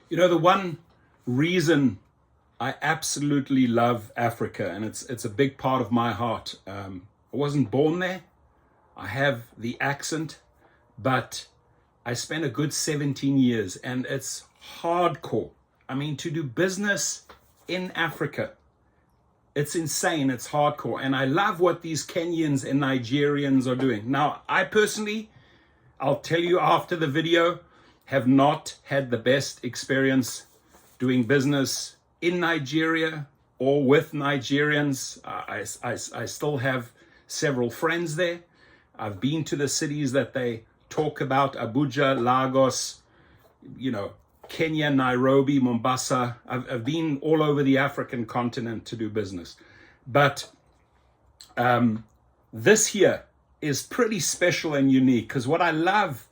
You know, the one reason I absolutely love Africa, and it's a big part of my heart. I wasn't born there. I have the accent, but I spent a good 17 years, and it's hardcore. I mean, to do business in Africa, it's insane. It's hardcore. And I love what these Kenyans and Nigerians are doing. Now, I personally, I'll tell you after the video, have not had the best experience doing business in Nigeria or with Nigerians. I still have several friends there. I've been to the cities that they talk about: Abuja, Lagos, Kenya, Nairobi, Mombasa. I've been all over the African continent to do business. But this here is pretty special and unique, because what I love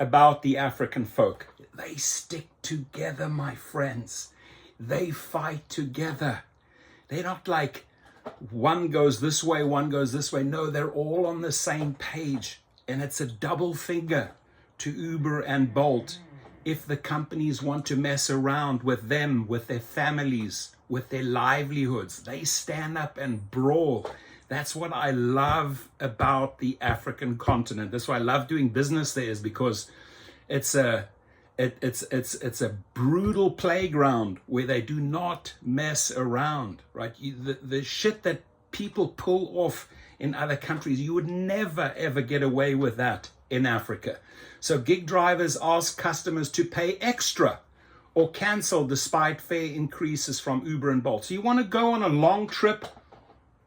about the African folk, they stick together, my friends. They fight together. They're not like one goes this way, one goes this way. No, they're all on the same page. And it's a double finger to Uber and Bolt if the companies want to mess around with them, with their families, with their livelihoods. They stand up and brawl. That's what I love about the African continent. That's why I love doing business there, is because it's a brutal playground where they do not mess around, right? The shit that people pull off in other countries, you would never ever get away with that in Africa. So gig drivers ask customers to pay extra or cancel despite fare increases from Uber and Bolt. So you want to go on a long trip?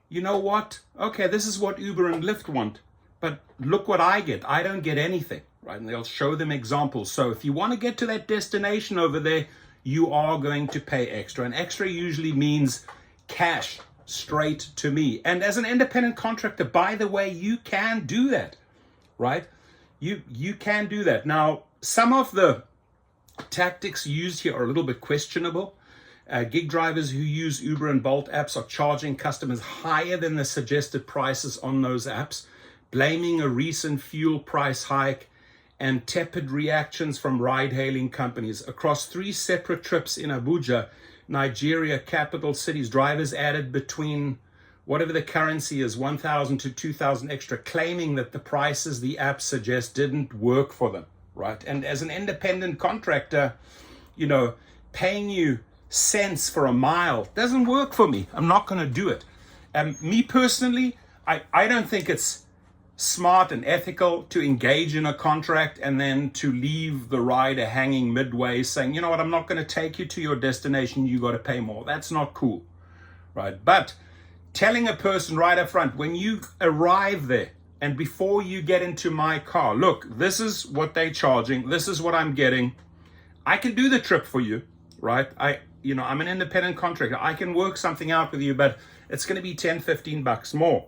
You know what? Okay, this is what Uber and Lyft want, but look what I get. I don't get anything, right? And they'll show them examples. So if you want to get to that destination over there, you are going to pay extra. And extra usually means cash straight to me. And as an independent contractor, by the way, you can do that, right? You can do that. Now, some of the tactics used here are a little bit questionable. Gig drivers who use Uber and Bolt apps are charging customers higher than the suggested prices on those apps, blaming a recent fuel price hike and tepid reactions from ride-hailing companies. Across 3 separate trips in Abuja, Nigeria, capital cities, drivers added between whatever the currency is, 1,000 to 2,000 extra, claiming that the prices the app suggests didn't work for them, right? And as an independent contractor, paying you cents for a mile doesn't work for me. I'm not going to do it. Me personally, I don't think it's smart and ethical to engage in a contract and then to leave the rider hanging midway saying, you know what, I'm not going to take you to your destination, you got to pay more. That's not cool, right? But telling a person right up front, when you arrive there and before you get into my car, look, this is what they're charging, this is what I'm getting, I can do the trip for you, right? I'm an independent contractor. I can work something out with you, but it's going to be $10-15 more.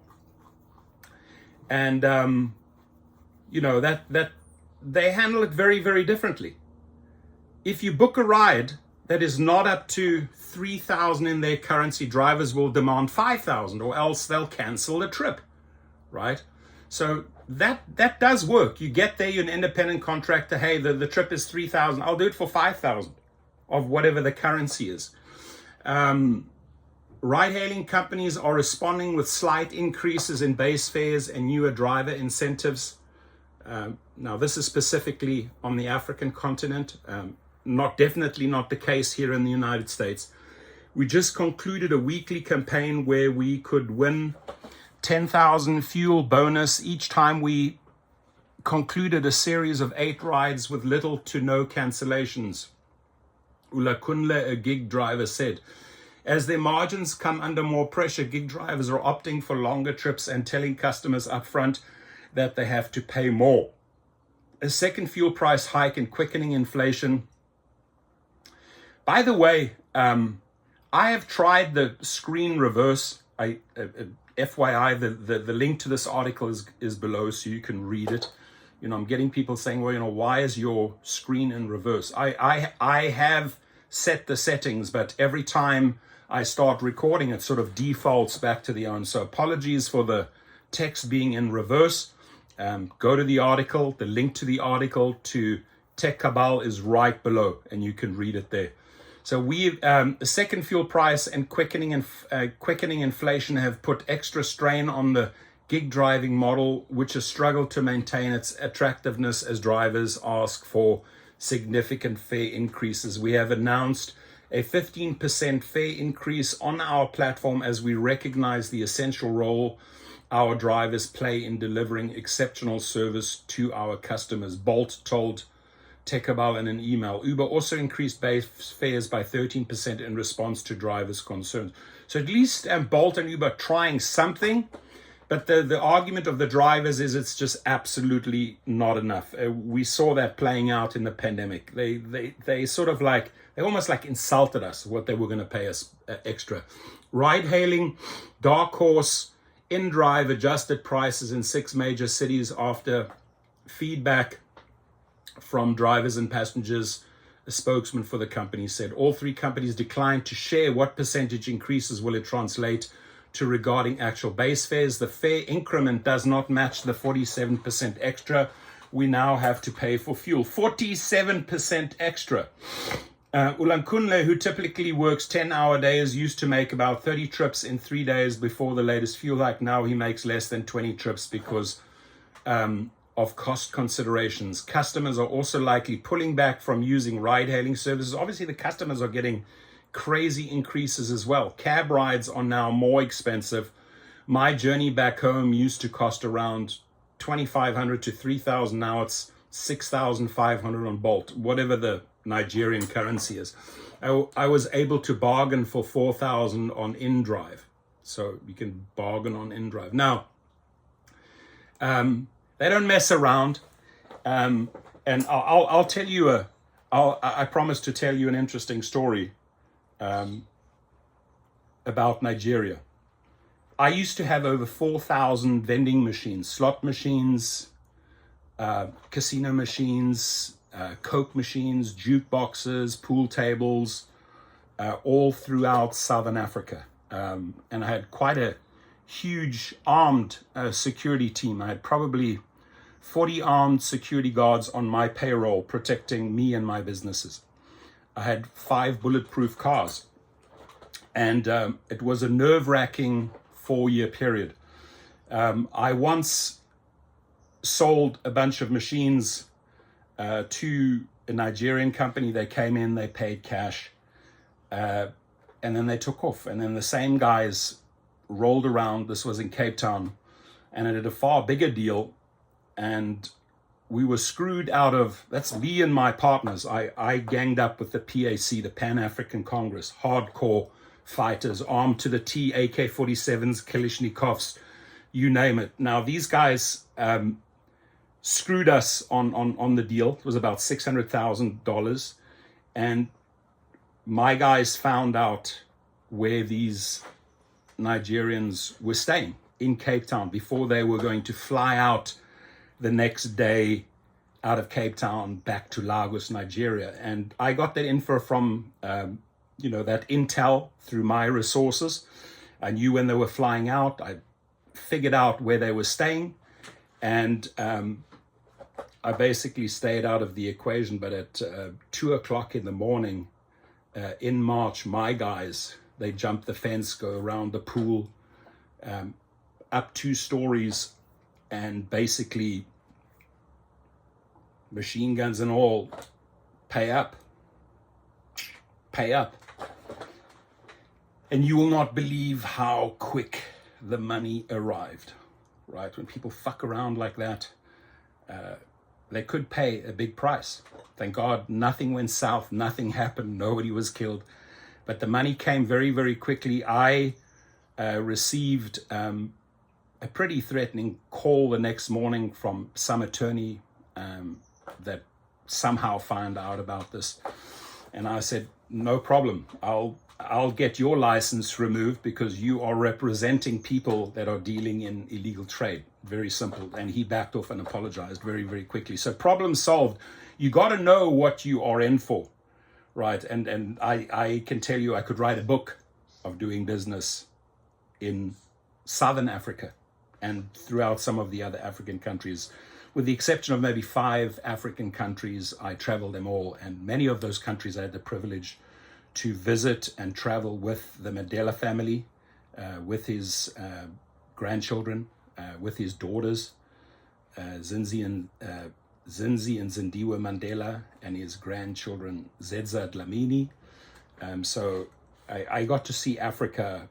And, that they handle it very, very differently. If you book a ride that is not up to 3,000 in their currency, drivers will demand 5,000 or else they'll cancel the trip, right? So that does work. You get there, you're an independent contractor. Hey, the trip is 3,000. I'll do it for 5,000 of whatever the currency is. Ride-hailing companies are responding with slight increases in base fares and newer driver incentives. Now, this is specifically on the African continent, definitely not the case here in the United States. We just concluded a weekly campaign where we could win 10,000 fuel bonus each time we concluded a series of 8 rides with little to no cancellations. Ulakunle, a gig driver, said, as their margins come under more pressure, gig drivers are opting for longer trips and telling customers up front that they have to pay more. A second fuel price hike and quickening inflation. By the way, I have tried the screen reverse. FYI, the link to this article is below so you can read it. I'm getting people saying, well, why is your screen in reverse? I have set the settings, but every time I start recording, it sort of defaults back to the on. So apologies for the text being in reverse. Go to the article, the link to the article to Tech Cabal is right below, and you can read it there. So the second fuel price and quickening inflation have put extra strain on the gig driving model, which has struggled to maintain its attractiveness as drivers ask for significant fare increases. We have announced a 15% fare increase on our platform as we recognize the essential role our drivers play in delivering exceptional service to our customers. Bolt told Tech Cabal in an email. Uber also increased base fares by 13% in response to drivers' concerns. So at least Bolt and Uber trying something, but the argument of the drivers is it's just absolutely not enough. We saw that playing out in the pandemic. They sort of like, they almost like insulted us what they were going to pay us extra. Ride hailing, dark horse, in-drive adjusted prices in 6 major cities after feedback from drivers and passengers. A spokesman for the company said all 3 companies declined to share what percentage increases will it translate to regarding actual base fares. The fare increment does not match the 47% extra we now have to pay for fuel. 47% extra. Ulankunle, who typically works 10-hour days, used to make about 30 trips in 3 days before the latest fuel hike. Now he makes less than 20 trips because of cost considerations. Customers are also likely pulling back from using ride-hailing services. Obviously, the customers are getting crazy increases as well. Cab rides are now more expensive. My journey back home used to cost around $2,500 to $3,000. Now it's $6,500 on Bolt, whatever the Nigerian currency is. I was able to bargain for $4,000 on InDrive. So you can bargain on InDrive. Now, they don't mess around. And I'll tell you I promise to tell you an interesting story about Nigeria. I used to have over 4,000 vending machines, slot machines, casino machines, Coke machines, jukeboxes, pool tables, all throughout Southern Africa. And I had quite a huge armed security team. I had probably 40 armed security guards on my payroll protecting me and my businesses. I had 5 bulletproof cars. And it was a nerve-wracking 4-year period. I once sold a bunch of machines to a Nigerian company. They came in, they paid cash, and then they took off. And then the same guys rolled around. This was in Cape Town, and I did a far bigger deal. And we were screwed out of, that's me and my partners. I ganged up with the PAC, the Pan-African Congress, hardcore fighters, armed to the T, AK-47s, Kalashnikovs, you name it. Now, these guys screwed us on the deal. It was about $600,000. And my guys found out where these Nigerians were staying in Cape Town before they were going to fly out the next day out of Cape Town back to Lagos, Nigeria. And I got that info from, that intel through my resources. I knew when they were flying out. I figured out where they were staying. And I basically stayed out of the equation. But at 2 o'clock in the morning in March, my guys, they jump the fence, go around the pool, up 2 stories, and basically machine guns and all, pay up. And you will not believe how quick the money arrived, right? When people fuck around like that, they could pay a big price. Thank God nothing went south, nothing happened, nobody was killed. But the money came very, very quickly. I received a pretty threatening call the next morning from some attorney that somehow found out about this. And I said, no problem. I'll get your license removed because you are representing people that are dealing in illegal trade. Very simple. And he backed off and apologized very, very quickly. So problem solved. You got to know what you are in for, right? And I can tell you, I could write a book of doing business in Southern Africa and throughout some of the other African countries with the exception of maybe 5 African countries, I traveled them all. And many of those countries I had the privilege to visit and travel with the Mandela family, with his grandchildren, with his daughters, Zinzi and Zindiwe Mandela, and his grandchildren, Zedza Dlamini. So I got to see Africa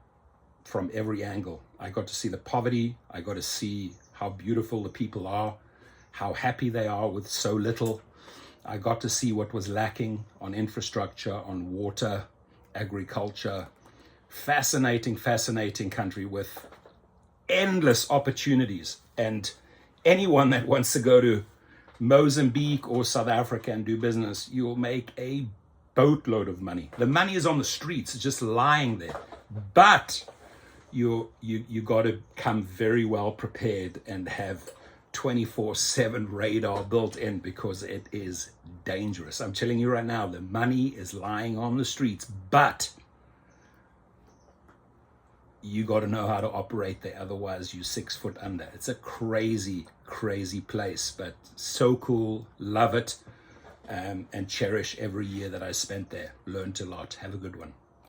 from every angle. I got to see the poverty. I got to see how beautiful the people are, how happy they are with so little. I got to see what was lacking on infrastructure, on water, agriculture. Fascinating, fascinating country with endless opportunities. And anyone that wants to go to Mozambique or South Africa and do business, you'll make a boatload of money. The money is on the streets, it's just lying there. But you got to come very well prepared and have 24/7 radar built in, because it is dangerous. I'm telling you right now, the money is lying on the streets, but you got to know how to operate there. Otherwise, you're 6 foot under. It's a crazy, crazy place, but so cool. Love it, and cherish every year that I spent there. Learned a lot. Have a good one.